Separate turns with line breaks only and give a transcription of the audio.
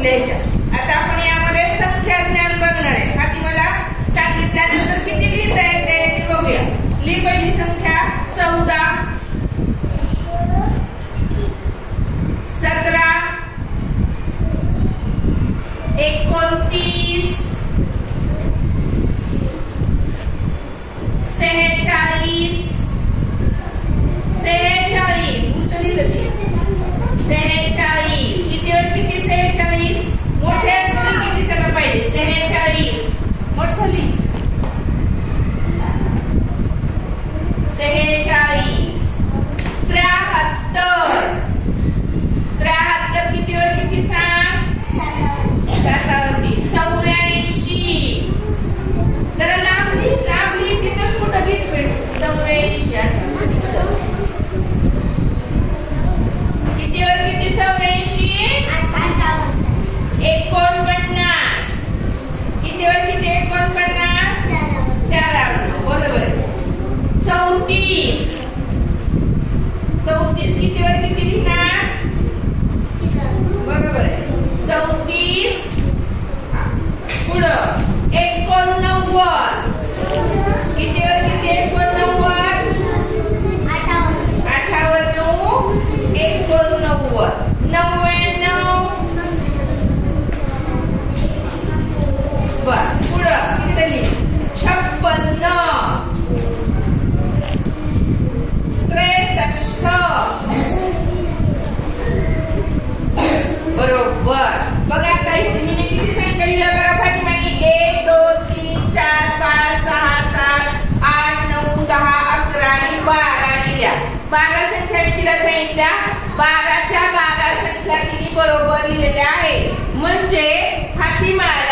लिहायच्या. आता आपण यामध्ये संख्या ज्ञान बघणार आहे. फातिमाला सांगितल्यानंतर किती लिहिता येते ते बघूया. लिही पहिली संख्या 14, 17, 29, 46, 46 उलट लिहिलं ते. 46 कितीवर किती 46 मोठ्या किती दिसायला पाहिजे. 46 मोठं लिही. 46 73 कितीवर किती सांग. 84 जरा लांब लिही तिथंच कुठं घेतोय. 84 कितीवर किती 84 49 कितीवर किती 49 4 बरोबर. 34 कितीवर किती लिहिणार बरोबर आहे. 34 पुढं 89 कितीवर किती 89 89 99 बर. पुढं किती लिहि. 56 63 बरोबर. बघा आता हिने किती संख्या लिहिल्या बघा फातिमाने. 1 2 3 4 5 6 7 8 9 10 11 आणि 12 लिहिल्या. 12 संख्या मी तिला सांगितल्या. 12च्या 12 संख्या तिने बरोबर लिहिलेल्या आहे. म्हणजे फातिमाला